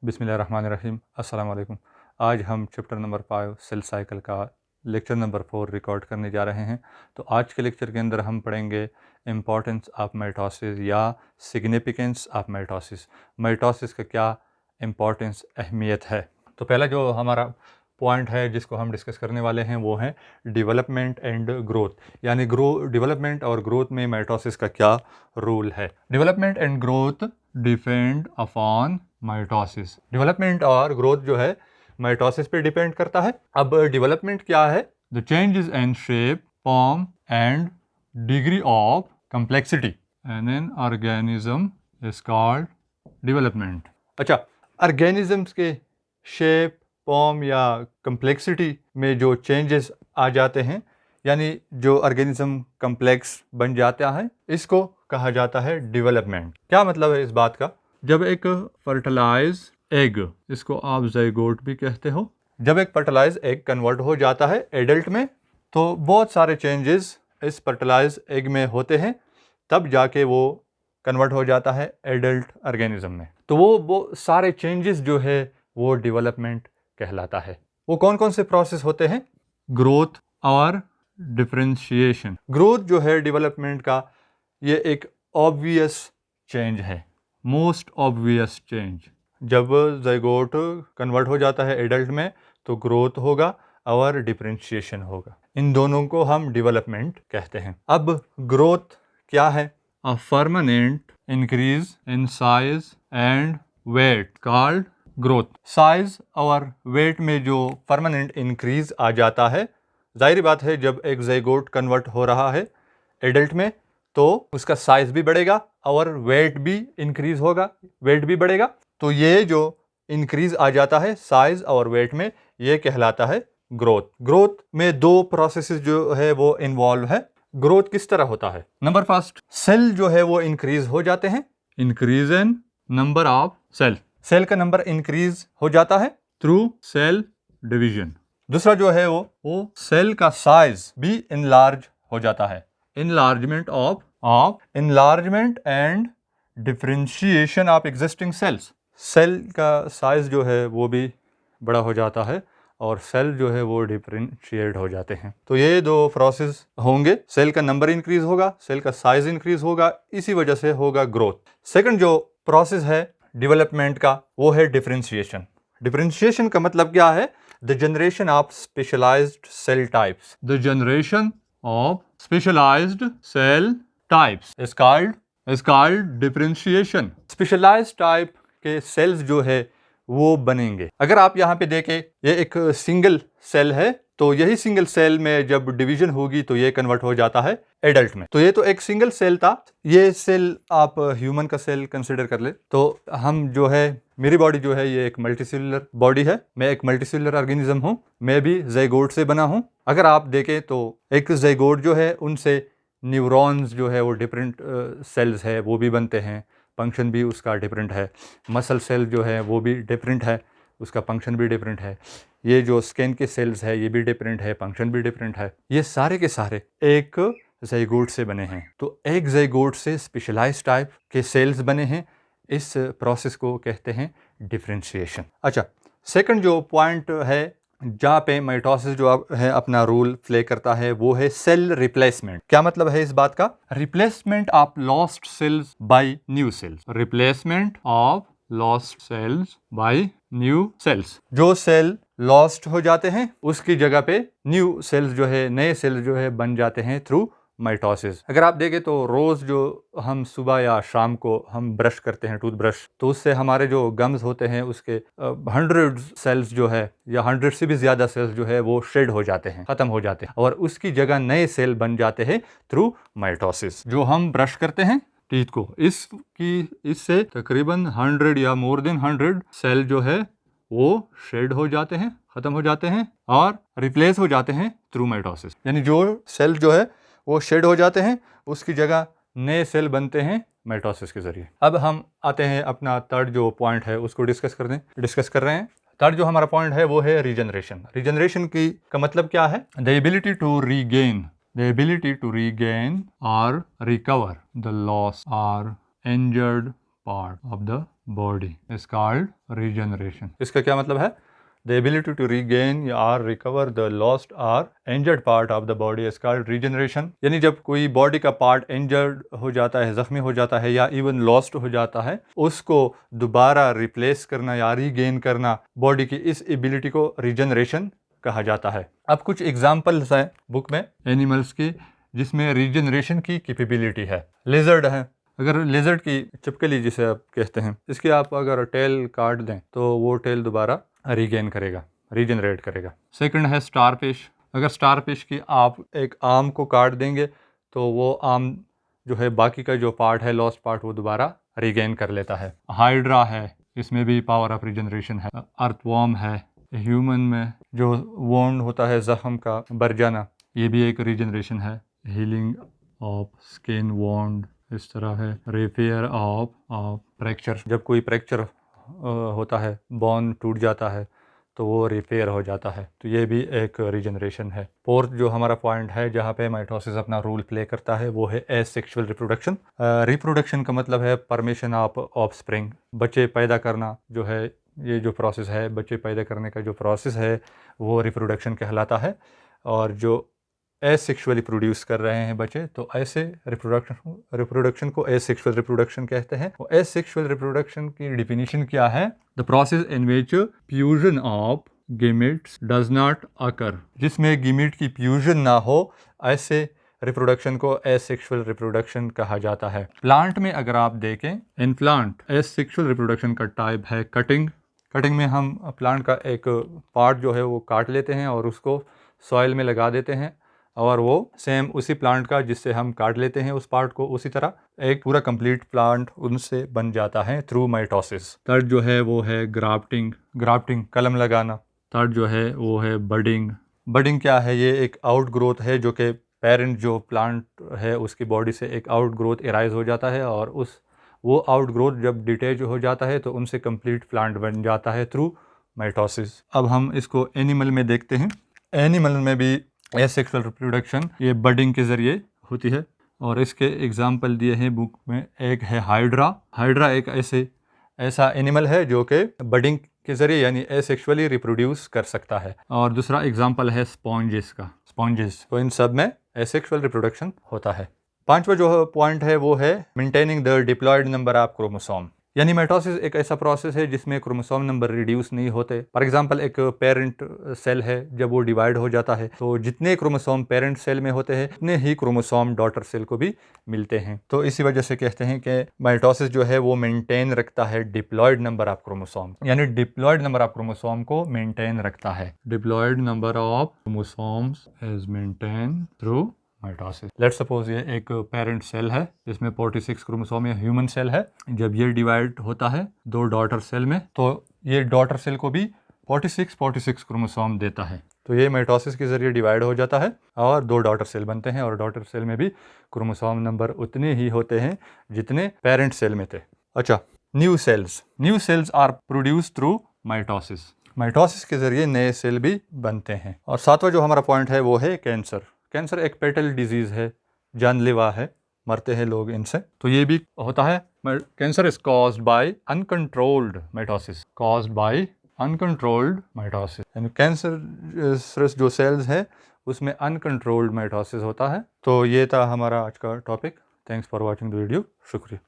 बिस्मिल्लाहिर्रहमानिर्रहीम। अस्सलाम वालेकुम। आज हम चैप्टर नंबर 5 सेल साइकिल का लेक्चर नंबर 4 रिकॉर्ड करने जा रहे हैं। तो आज के लेक्चर के अंदर हम पढ़ेंगे इम्पॉर्टेंस ऑफ माइटोसिस या सिग्निफिकेंस ऑफ माइटोसिस। माइटोसिस का क्या इम्पॉर्टेंस, अहमियत है। तो पहला जो हमारा पॉइंट है जिसको हम डिस्कस करने वाले हैं वो है डेवलपमेंट एंड ग्रोथ, यानी डेवलपमेंट और ग्रोथ में माइटोसिस का क्या रोल है। Development and growth depend upon mitosis. Development और ग्रोथ जो है माइटोसिस पे डिपेंड करता है। अब डेवलपमेंट क्या है? The changes in shape, form and degree of complexity in an organism is called development. अच्छा, ऑर्गेनिजम्स के शेप, फॉर्म या कंप्लेक्सिटी में जो चेंजेस आ जाते हैं, यानी जो ऑर्गेनिज्म कम्प्लेक्स बन जाता है, इसको कहा जाता है डेवलपमेंट। क्या मतलब है इस बात का? जब एक फर्टिलाइज एग, इसको आप ज़ाइगोट भी कहते हो, जब एक फर्टिलाइज एग कन्वर्ट हो जाता है एडल्ट में, तो बहुत सारे चेंजेस इस फर्टिलाइज एग में होते हैं, तब जाके वो कन्वर्ट हो जाता है एडल्ट ऑर्गेनिज्म में। तो वो सारे चेंजेस जो है वो डेवलपमेंट कहलाता है। वो कौन कौन से प्रोसेस होते हैं? ग्रोथ और डिफरेंशिएशन। ग्रोथ जो है डेवलपमेंट का, ये एक ऑब्वियस चेंज है, मोस्ट ऑब्वियस चेंज। जब ज़ाइगोट कन्वर्ट हो जाता है एडल्ट में तो ग्रोथ होगा और डिफरेंशिएशन होगा। इन दोनों को हम डेवलपमेंट कहते हैं। अब ग्रोथ क्या है? A permanent increase in size and weight called growth. Size और वेट में जो परमानेंट इंक्रीज आ जाता है, जाहिर बात है जब एक ज़ाइगोट कन्वर्ट हो रहा है एडल्ट में तो उसका साइज भी बढ़ेगा और वेट भी इंक्रीज होगा, वेट भी बढ़ेगा। तो ये जो इंक्रीज आ जाता है साइज और वेट में, ये कहलाता है ग्रोथ। ग्रोथ में दो प्रोसेसेस जो है वो इन्वॉल्व है। ग्रोथ किस तरह होता है? नंबर फर्स्ट, सेल जो है वो इंक्रीज हो जाते हैं, increase in number of cell. Cell का नंबर इंक्रीज हो जाता है थ्रू सेल डिवीजन। दूसरा जो है वो सेल का साइज भी इनलार्ज हो जाता है, enlargement of enlargement and differentiation of existing cells। Cell का साइज जो है वो भी बड़ा हो जाता है और सेल जो है वो डिफरेंशिएट हो जाते हैं। तो ये दो प्रोसेस होंगे, सेल का नंबर इंक्रीज होगा, सेल का साइज इंक्रीज होगा, इसी वजह से होगा ग्रोथ। सेकंड जो प्रोसेस है डेवलपमेंट का वो है डिफरेंशिएशन। डिफरेंशिएशन का मतलब क्या है? The generation of specialised cell types. The generation of specialized cell types is called differentiation। specialized type के cells जो है वो बनेंगे। अगर आप यहाँ पे देखें, ये एक सिंगल सेल है, तो यही सिंगल सेल में जब डिवीजन होगी तो ये कन्वर्ट हो जाता है एडल्ट में। तो ये तो एक सिंगल सेल था। ये सेल आप ह्यूमन का सेल कंसिडर कर ले तो हम जो है, मेरी बॉडी जो है ये एक मल्टीसेलुलर बॉडी है, मैं एक मल्टीसेलुलर ऑर्गेनिज्म हूँ, मैं भी ज़ाइगोट से बना हूँ। अगर आप देखें तो एक ज़ाइगोट जो है उनसे न्यूरॉन्स जो है वो डिफरेंट सेल्स है वो भी बनते हैं, फंक्शन भी उसका डिफरेंट है। मसल सेल जो है वो भी डिफरेंट है, उसका फंक्शन भी डिफरेंट है। ये जो स्किन के सेल्स है ये भी डिफरेंट है, फंक्शन भी डिफरेंट है। ये सारे के सारे एक ज़ाइगोट से बने हैं। तो एक ज़ाइगोट से स्पेशलाइज्ड टाइप के सेल्स बने हैं। इस प्रोसेस को कहते हैं डिफरेंशिएशन। अच्छा, सेकंड जो पॉइंट है जहाँ पे माइटोसिस जो है अपना रोल प्ले करता है वो है सेल रिप्लेसमेंट। क्या मतलब है इस बात का? Replacement of lost cells by new cells. Replacement of lost cells by new cells. जो सेल लॉस्ट हो जाते हैं उसकी जगह पे न्यू सेल्स जो है, नए सेल्स जो है बन जाते हैं थ्रू माइटोसिस। अगर आप देखें तो रोज़ जो हम सुबह या शाम को हम ब्रश करते हैं, टूथब्रश, तो उससे हमारे जो गम्स होते हैं उसके 100 सेल्स जो है या 100 से भी ज़्यादा सेल्स जो है वो शेड हो जाते हैं, ख़त्म हो जाते हैं और उसकी जगह नए सेल बन जाते हैं थ्रू माइटोसिस। जो हम ब्रश करते हैं टीथ को, इससे तकरीबन 100 या मोर देन 100 सेल जो है वो शेड हो जाते हैं, ख़त्म हो जाते हैं और रिप्लेस हो जाते हैं थ्रू माइटोसिस। यानी जो सेल जो है वो शेड हो जाते हैं, उसकी जगह नए सेल बनते हैं माइटोसिस के जरिए। अब हम आते हैं अपना थर्ड जो पॉइंट है उसको डिस्कस कर रहे हैं। थर्ड जो हमारा पॉइंट है वो है रीजनरेशन। रीजनरेशन का मतलब क्या है? द एबिलिटी टू रीगेन और रिकवर द लॉस और injured part of the body is called regeneration. इसका क्या मतलब है? The ability to regain or recover the lost or injured part of the body is called regeneration. यानी जब कोई body का पार्ट इंजर्ड हो जाता है, जख्मी हो जाता है या इवन लॉस्ट हो जाता है, उसको दोबारा रिप्लेस करना या रीगेन करना, बॉडी की इस एबिलिटी को रीजनरेशन कहा जाता है। अब कुछ एग्जांपल्स हैं बुक में एनिमल्स की जिसमें रीजनरेशन की कैपेबिलिटी है। लिजर्ड है, अगर लिजर्ड की चिपकली जिसे आप कहते हैं, इसकी आप अगर टेल काट दें तो वो टेल दोबारा रीगेन करेगा, रीजनरेट करेगा। सेकंड है स्टारफिश, अगर स्टारफिश की आप एक आर्म को काट देंगे तो वो आर्म जो है बाकी का जो पार्ट है, लॉस्ट पार्ट, वो दोबारा रीगेन कर लेता है। हाइड्रा है, इसमें भी पावर ऑफ रीजनरेशन है। अर्थवॉर्म है, ह्यूमन में जो वोंड होता है, जख्म का भर जाना, ये भी एक रीजनरेशन है। हीलिंग ऑफ स्किन वोंड इस तरह है। रिपेयर ऑफ फ्रैक्चर, जब कोई फ्रैक्चर होता है, बोन टूट जाता है तो वो रिपेयर हो जाता है, तो ये भी एक रीजनरेशन है। फोर्थ जो हमारा पॉइंट है जहाँ पे माइटोसिस अपना रोल प्ले करता है वो है एसेक्सुअल रिप्रोडक्शन। रिप्रोडक्शन का मतलब है परमिशन ऑफ ऑफस्प्रिंग, बच्चे पैदा करना जो है, ये जो प्रोसेस है, बच्चे पैदा करने का जो प्रोसेस है वो रिप्रोडक्शन कहलाता है। और जो एसेक्सुअली प्रोड्यूस कर रहे हैं बच्चे, तो ऐसे रिप्रोडक्शन को एसेक्सुअल रिप्रोडक्शन कहते हैं। और एसेक्सुअल रिप्रोडक्शन की डिफिनीशन क्या है? The process in which fusion of gametes does not occur, जिसमें गीमेट की फ्यूजन ना हो, ऐसे रिप्रोडक्शन को एसेक्सुअल रिप्रोडक्शन कहा जाता है। प्लांट में अगर आप देखें, इन प्लांट एसेक्सुअल रिप्रोडक्शन का टाइप है कटिंग। कटिंग में हम प्लांट का एक पार्ट जो है वो काट लेते हैं और उसको सॉइल में लगा देते हैं, और वो सेम उसी प्लांट का जिससे हम काट लेते हैं उस पार्ट को, उसी तरह एक पूरा कंप्लीट प्लांट उनसे बन जाता है थ्रू माइटोसिस। थर्ड जो है वो है ग्राफ्टिंग, ग्राफ्टिंग कलम लगाना। थर्ड जो है वो है बडिंग। बडिंग क्या है? ये एक आउट ग्रोथ है जो कि पेरेंट जो प्लांट है उसकी बॉडी से एक आउट ग्रोथ एराइज हो जाता है, और वो आउट ग्रोथ जब डिटेच हो जाता है तो उनसे कंप्लीट प्लांट बन जाता है थ्रू माइटोसिस। अब हम इसको एनिमल में देखते हैं। एनिमल में भी एसेक्सुअल रिप्रोडक्शन ये बडिंग के ज़रिए होती है, और इसके एग्जाम्पल दिए हैं बुक में। एक है हाइड्रा। हाइड्रा एक ऐसा एनिमल है जो कि बडिंग के ज़रिए यानी एसेक्सुअली रिप्रोड्यूस कर सकता है। और दूसरा एग्जाम्पल है स्पॉन्जेस का। स्पॉन्जेस, तो इन सब में एसेक्सुअल रिप्रोडक्शन होता है। पांचवा जो पॉइंट है वो है maintaining the diploid number of chromosome, यानी माइटोसिस एक ऐसा प्रोसेस है जिसमें क्रोमोसोम नंबर रिड्यूस नहीं होते। फॉर एग्जांपल एक पेरेंट सेल है, जब वो डिवाइड हो जाता है तो जितने क्रोमोसोम पेरेंट सेल में होते हैं उतने ही क्रोमोसोम डॉटर सेल को भी मिलते हैं। तो इसी वजह से कहते हैं कि माइटोसिस जो है वो मेंटेन रखता है डिप्लॉयड नंबर ऑफ क्रोमोसोम, यानी डिप्लॉयड नंबर ऑफ क्रोमोसोम को मेंटेन रखता है। Diploid number of chromosomes is maintain through mitosis. Let's suppose ये एक पेरेंट सेल है जिसमें 46 क्रोमोसोम या ह्यूमन सेल है। जब ये डिवाइड होता है दो डॉटर सेल में, तो ये डॉटर सेल को भी 46 क्रोमोसोम देता है। तो ये माइटोसिस के जरिए डिवाइड हो जाता है और दो डॉटर सेल बनते हैं, और डॉटर सेल में भी क्रोमोसोम नंबर उतने ही होते हैं जितने पेरेंट सेल में थे। अच्छा, new cells are produce through mitosis. Mitosis के जरिए नए सेल भी बनते हैं। और सातवां जो हमारा पॉइंट है वो है कैंसर। कैंसर एक फेटल डिजीज़ है, जानलेवा है, मरते हैं लोग इनसे। तो ये भी होता है। Cancer is caused by uncontrolled mitosis, caused by uncontrolled mitosis, यानी कैंसर जो सेल्स है उसमें अनकंट्रोल्ड माइटोसिस होता है। तो ये था हमारा आज का topic. Thanks for watching the video. शुक्रिया।